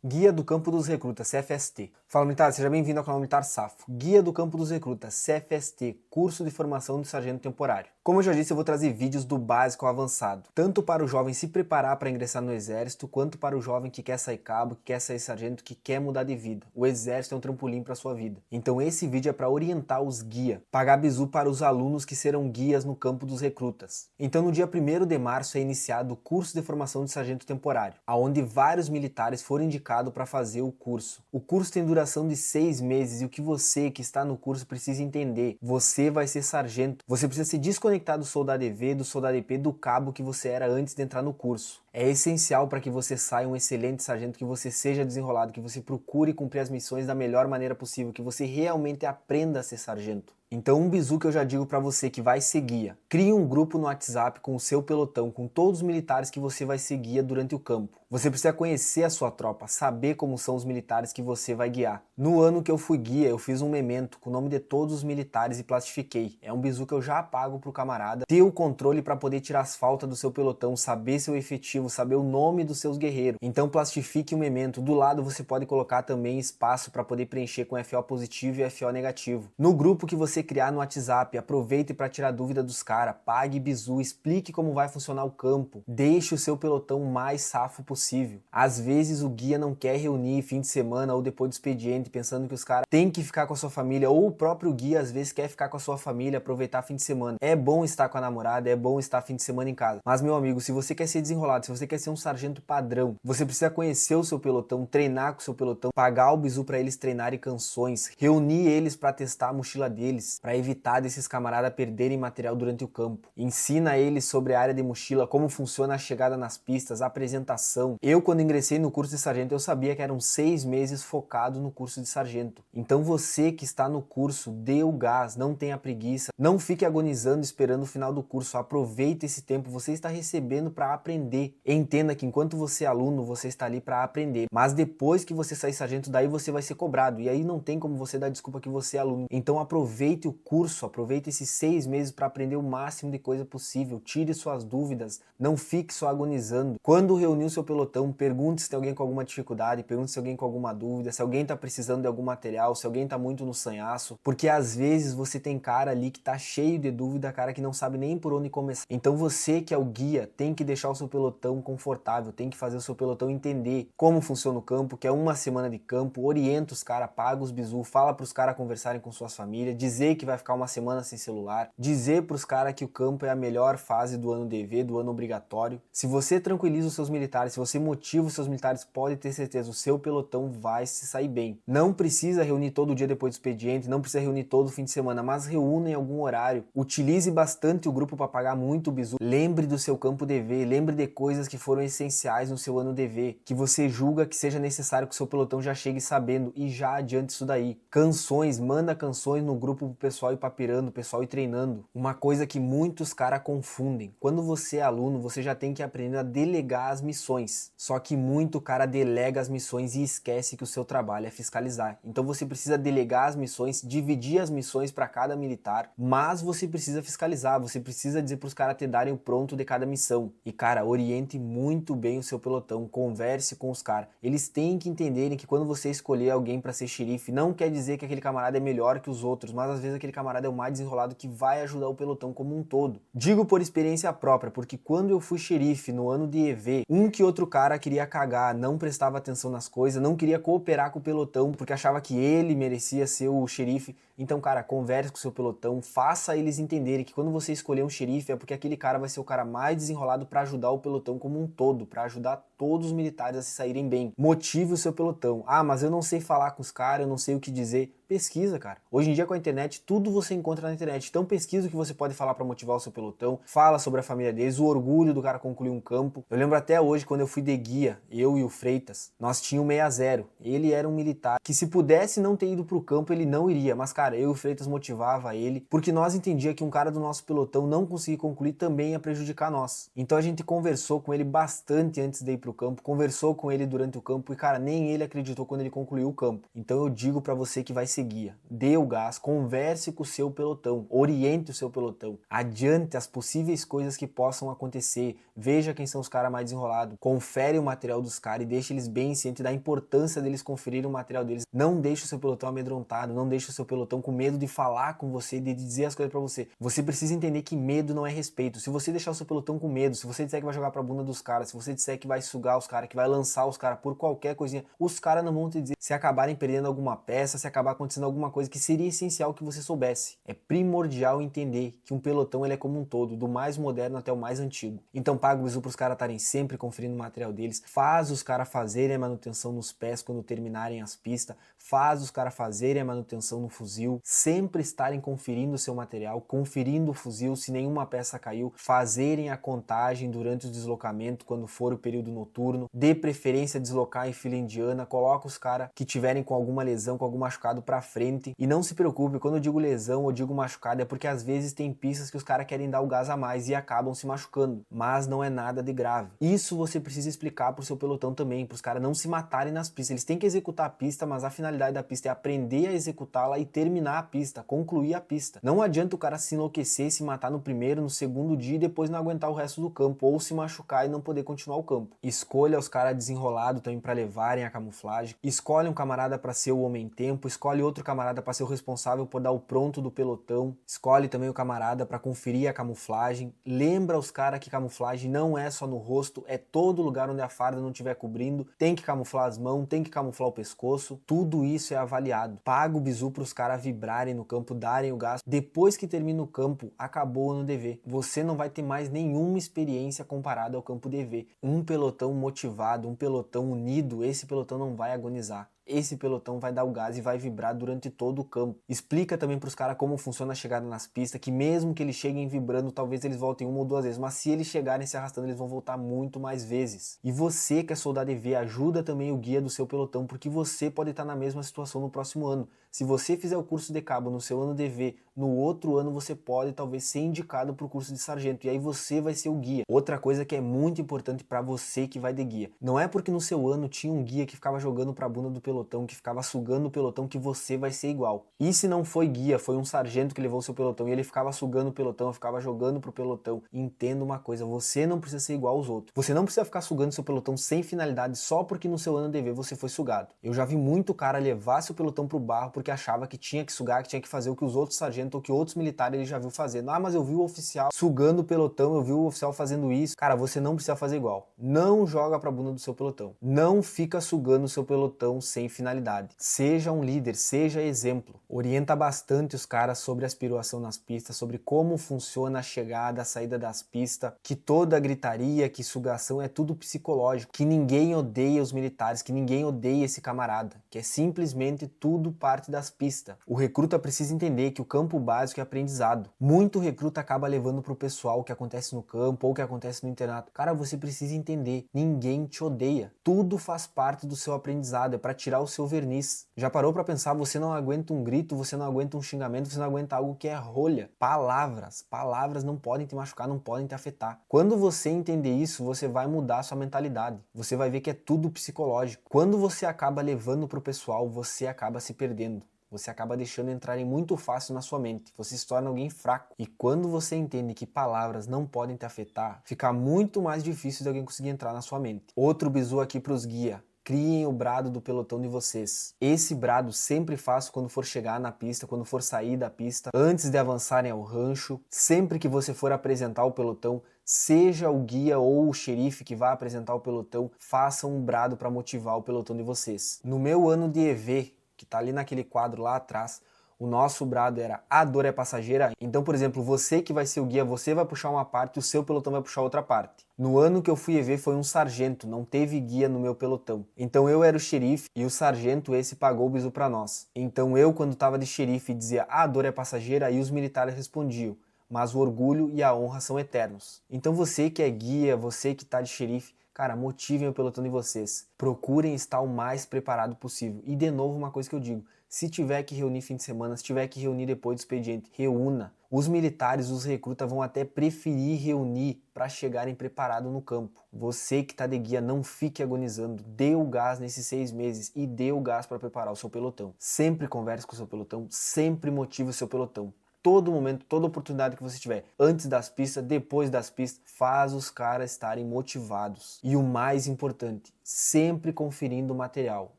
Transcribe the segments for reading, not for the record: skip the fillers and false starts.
Guia do Campo dos Recrutas, CFST. Fala militar, seja bem-vindo ao canal Militar Safo. Guia do Campo dos Recrutas, CFST, curso de formação de sargento temporário. Como eu já disse, eu vou trazer vídeos do básico ao avançado, tanto para o jovem se preparar para ingressar no exército, quanto para o jovem que quer sair cabo, que quer sair sargento, que quer mudar de vida. O exército é um trampolim para sua vida. Então esse vídeo é para orientar os guia, pagar bizu para os alunos que serão guias no campo dos recrutas. Então no dia 1º de março é iniciado o curso de formação de sargento temporário, onde vários militares foram indicados para fazer o curso. O curso tem duração de 6 meses e o que você que está no curso precisa entender, você vai ser sargento, você precisa se desconectar do soldado EV, do soldado EP, do cabo que você era antes de entrar no curso. É essencial para que você saia um excelente sargento, que você seja desenrolado, que você procure cumprir as missões da melhor maneira possível, que você realmente aprenda a ser sargento. Então um bizu que eu já digo para você que vai ser guia. Crie um grupo no WhatsApp com o seu pelotão, com todos os militares que você vai ser guia durante o campo. Você precisa conhecer a sua tropa, saber como são os militares que você vai guiar. No ano que eu fui guia, eu fiz um memento com o nome de todos os militares e plastifiquei. É um bizu que eu já pago pro camarada ter o controle para poder tirar as faltas do seu pelotão, saber seu efetivo, saber o nome dos seus guerreiros. Então plastifique o memento. Do lado você pode colocar também espaço para poder preencher com FO positivo e FO negativo. No grupo que você criar no WhatsApp, aproveite para tirar dúvida dos caras, pague bizu, explique como vai funcionar o campo, deixe o seu pelotão o mais safo possível. Às vezes o guia não quer reunir fim de semana ou depois do expediente, pensando que os caras têm que ficar com a sua família, ou o próprio guia às vezes quer ficar com a sua família, aproveitar fim de semana. É bom estar com a namorada, é bom estar fim de semana em casa, mas meu amigo, se você quer ser desenrolado, se você quer ser um sargento padrão, você precisa conhecer o seu pelotão, treinar com o seu pelotão, pagar o bizu para eles treinarem canções, reunir eles para testar a mochila deles, para evitar desses camaradas perderem material durante o campo. Ensina eles sobre a área de mochila, como funciona a chegada nas pistas, a apresentação. Eu, quando ingressei no curso de sargento, eu sabia que eram 6 meses focado no curso de sargento. Então você que está no curso, dê o gás, não tenha preguiça, não fique agonizando esperando o final do curso, aproveite esse tempo, você está recebendo para aprender. Entenda que enquanto você é aluno, você está ali para aprender, mas depois que você sair sargento, daí você vai ser cobrado, e aí não tem como você dar desculpa que você é aluno. Então aproveite o curso, aproveite esses 6 meses para aprender o máximo de coisa possível, tire suas dúvidas, não fique só agonizando. Quando reunir o seu pelotão, pergunte se tem alguém com alguma dificuldade, pergunte se alguém com alguma dúvida, se alguém está precisando de algum material, se alguém está muito no sanhaço, porque às vezes você tem cara ali que tá cheio de dúvida, cara que não sabe nem por onde começar. Então você que é o guia tem que deixar o seu pelotão confortável, tem que fazer o seu pelotão entender como funciona o campo, que é uma semana de campo, orienta os caras, paga os bizu, fala pros caras conversarem com suas famílias, dizer que vai ficar uma semana sem celular, dizer pros caras que o campo é a melhor fase do ano DV, do ano obrigatório. Se você tranquiliza os seus militares, se você motiva os seus militares, pode ter certeza, o seu pelotão vai se sair bem. Não precisa reunir todo dia depois do expediente, não precisa reunir todo fim de semana, mas reúna em algum horário. Utilize bastante o grupo para pagar muito bizu. Lembre do seu campo DV, lembre de coisas que foram essenciais no seu ano DV, que você julga que seja necessário que o seu pelotão já chegue sabendo, e já adiante isso daí. Canções, manda canções no grupo pro pessoal ir papirando, o pessoal ir treinando. Uma coisa que muitos caras confundem, quando você é aluno, você já tem que aprender a delegar as missões, só que muito cara delega as missões e esquece que o seu trabalho é fiscalizar. Então você precisa delegar as missões, dividir as missões para cada militar, mas você precisa fiscalizar, você precisa dizer pros caras te darem o pronto de cada missão. E cara, oriente muito bem o seu pelotão, converse com os caras. Eles têm que entenderem que quando você escolher alguém para ser xerife, não quer dizer que aquele camarada é melhor que os outros, mas às vezes aquele camarada é o mais desenrolado que vai ajudar o pelotão como um todo. Digo por experiência própria, porque quando eu fui xerife no ano de EV, um que outro cara queria cagar, não prestava atenção nas coisas, não queria cooperar com o pelotão porque achava que ele merecia ser o xerife. Então, cara, converse com o seu pelotão, faça eles entenderem que quando você escolher um xerife é porque aquele cara vai ser o cara mais desenrolado para ajudar o pelotão como um todo, para ajudar todos os militares a se saírem bem. Motive o seu pelotão. Ah, mas eu não sei falar com os caras, eu não sei o que dizer. Pesquisa, cara. Hoje em dia com a internet, tudo você encontra na internet. Então pesquisa o que você pode falar para motivar o seu pelotão, fala sobre a família deles, o orgulho do cara concluir um campo. Eu lembro até hoje quando eu fui de guia, eu e o Freitas, nós tínhamos 60. Ele era um militar que se pudesse não ter ido pro campo, ele não iria. Mas cara, eu e o Freitas motivava ele, porque nós entendia que um cara do nosso pelotão não conseguir concluir também ia prejudicar nós. Então a gente conversou com ele bastante antes de ir pro campo, conversou com ele durante o campo e, cara, nem ele acreditou quando ele concluiu o campo. Então eu digo pra você que vai ser guia, dê o gás, converse com o seu pelotão, oriente o seu pelotão, adiante as possíveis coisas que possam acontecer, veja quem são os caras mais desenrolados, confere o material dos caras e deixe eles bem cientes da importância deles conferirem o material deles. Não deixe o seu pelotão amedrontado, não deixe o seu pelotão com medo de falar com você, de dizer as coisas pra você. Você precisa entender que medo não é respeito. Se você deixar o seu pelotão com medo, se você disser que vai jogar pra bunda dos caras, se você disser que vai sugar os caras, que vai lançar os caras por qualquer coisinha, os caras não vão te dizer. Se acabarem perdendo alguma peça, se acabar acontecendo alguma coisa que seria essencial que você soubesse. É primordial entender que um pelotão ele é como um todo, do mais moderno até o mais antigo. Então paga o bizu pros caras estarem sempre conferindo o material deles, faz os caras fazerem a manutenção nos pés quando terminarem as pistas, faz os caras fazerem a manutenção no fuzil, sempre estarem conferindo o seu material, conferindo o fuzil se nenhuma peça caiu, fazerem a contagem durante o deslocamento quando for o período noturno, dê preferência a deslocar em fila indiana, coloca os caras que tiverem com alguma lesão, com algum machucado pra frente e não se preocupe, quando eu digo lesão ou digo machucado é porque às vezes tem pistas que os caras querem dar o gás a mais e acabam se machucando, mas não é nada de grave. Isso você precisa explicar pro seu pelotão também, pros caras não se matarem nas pistas. Eles têm que executar a pista, mas a finalidade da pista é aprender a executá-la e terminar a pista, concluir a pista. Não adianta o cara se enlouquecer, se matar no primeiro, no segundo dia e depois não aguentar o resto do campo, ou se machucar e não poder continuar o campo. Escolha os caras desenrolados também para levarem a camuflagem, escolhe um camarada para ser o homem-tempo, escolhe outro camarada para ser o responsável por dar o pronto do pelotão, escolhe também o camarada para conferir a camuflagem, lembra os caras que camuflagem não é só no rosto, é todo lugar onde a farda não estiver cobrindo, tem que camuflar as mãos, tem que camuflar o pescoço, tudo isso é avaliado. Paga o bizu para os caras vibrarem no campo, darem o gás. Depois que termina o campo, acabou o ano DV. Você não vai ter mais nenhuma experiência comparada ao campo DV. Um pelotão motivado, um pelotão unido, esse pelotão não vai agonizar. Esse pelotão vai dar o gás e vai vibrar durante todo o campo. Explica também para os caras como funciona a chegada nas pistas, que mesmo que eles cheguem vibrando, talvez eles voltem uma ou duas vezes, mas se eles chegarem se arrastando, eles vão voltar muito mais vezes. E você que é soldado EV, ajuda também o guia do seu pelotão, porque você pode estar na mesma situação no próximo ano. Se você fizer o curso de cabo no seu ano DV, no outro ano você pode talvez ser indicado para o curso de sargento, e aí você vai ser o guia. Outra coisa que é muito importante para você que vai de guia, não é porque no seu ano tinha um guia que ficava jogando para a bunda do pelotão, que ficava sugando o pelotão, que você vai ser igual. E se não foi guia, foi um sargento que levou o seu pelotão e ele ficava sugando o pelotão, ficava jogando pro pelotão, entenda uma coisa, você não precisa ser igual aos outros. Você não precisa ficar sugando seu pelotão sem finalidade só porque no seu ano DV você foi sugado. Eu já vi muito cara levar seu pelotão pro barro porque achava que tinha que sugar, que tinha que fazer o que os outros sargentos ou que outros militares ele já viu fazendo. Ah, mas eu vi o oficial sugando o pelotão, eu vi o oficial fazendo isso. Cara, você não precisa fazer igual. Não joga pra bunda do seu pelotão. Não fica sugando o seu pelotão sem finalidade. Seja um líder, seja exemplo. Orienta bastante os caras sobre a aspiração nas pistas, sobre como funciona a chegada, a saída das pistas, que toda gritaria, que sugação é tudo psicológico, que ninguém odeia os militares, que ninguém odeia esse camarada, que é simplesmente tudo parte das pistas. O recruta precisa entender que o campo básico é aprendizado. Muito recruta acaba levando pro pessoal o que acontece no campo ou o que acontece no internato. Cara, você precisa entender, ninguém te odeia. Tudo faz parte do seu aprendizado, é para tirar o seu verniz. Já parou para pensar, você não aguenta um grito, você não aguenta um xingamento, você não aguenta algo que é rolha. Palavras não podem te machucar, não podem te afetar. Quando você entender isso, você vai mudar a sua mentalidade. Você vai ver que é tudo psicológico. Quando você acaba levando pro pessoal, você acaba se perdendo. Você acaba deixando entrarem muito fácil na sua mente. Você se torna alguém fraco. E quando você entende que palavras não podem te afetar, fica muito mais difícil de alguém conseguir entrar na sua mente. Outro bizu aqui pros guia. Criem o brado do pelotão de vocês. Esse brado sempre faço quando for chegar na pista, quando for sair da pista, antes de avançarem ao rancho, sempre que você for apresentar o pelotão, seja o guia ou o xerife que vai apresentar o pelotão, façam um brado para motivar o pelotão de vocês. No meu ano de EV, que tá ali naquele quadro lá atrás, o nosso brado era "A dor é passageira". Então, por exemplo, você que vai ser o guia, você vai puxar uma parte e o seu pelotão vai puxar outra parte. No ano que eu fui EV foi um sargento, não teve guia no meu pelotão. Então eu era o xerife e o sargento esse pagou o bizu pra nós. Então eu, quando tava de xerife, dizia "A dor é passageira", aí os militares respondiam "Mas o orgulho e a honra são eternos". Então você que é guia, você que tá de xerife, Cara, motivem o pelotão de vocês. Procurem estar o mais preparado possível. E de novo, uma coisa que eu digo, se tiver que reunir fim de semana, se tiver que reunir depois do expediente, reúna. Os militares, os recrutas vão até preferir reunir para chegarem preparados no campo. Você que está de guia, não fique agonizando. Dê o gás nesses 6 meses e dê o gás para preparar o seu pelotão. Sempre converse com o seu pelotão, sempre motive o seu pelotão. Todo momento, toda oportunidade que você tiver, antes das pistas, depois das pistas, faz os caras estarem motivados. E o mais importante, sempre conferindo o material.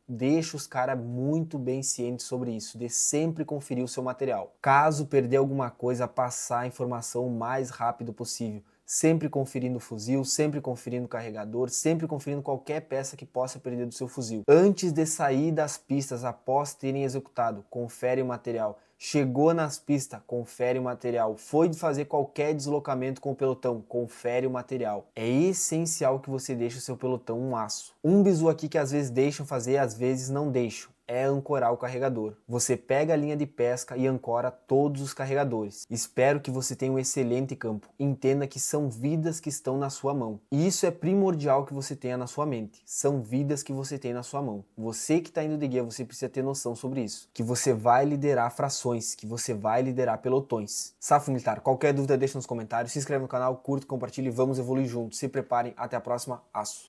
Deixa os caras muito bem cientes sobre isso, de sempre conferir o seu material. Caso perder alguma coisa, passar a informação o mais rápido possível. Sempre conferindo o fuzil, sempre conferindo o carregador, sempre conferindo qualquer peça que possa perder do seu fuzil. Antes de sair das pistas, após terem executado, confere o material. Chegou nas pistas, confere o material. Foi de fazer qualquer deslocamento com o pelotão, confere o material. É essencial que você deixe o seu pelotão um aço. Um bizu aqui que às vezes deixam fazer, às vezes não deixam. É ancorar o carregador. Você pega a linha de pesca e ancora todos os carregadores. Espero que você tenha um excelente campo. Entenda que são vidas que estão na sua mão. E isso é primordial que você tenha na sua mente. São vidas que você tem na sua mão. Você que está indo de guia, você precisa ter noção sobre isso. Que você vai liderar frações, que você vai liderar pelotões. Safo Militar, qualquer dúvida deixa nos comentários. Se inscreve no canal, curta, compartilha e vamos evoluir juntos. Se preparem, até a próxima. Aço!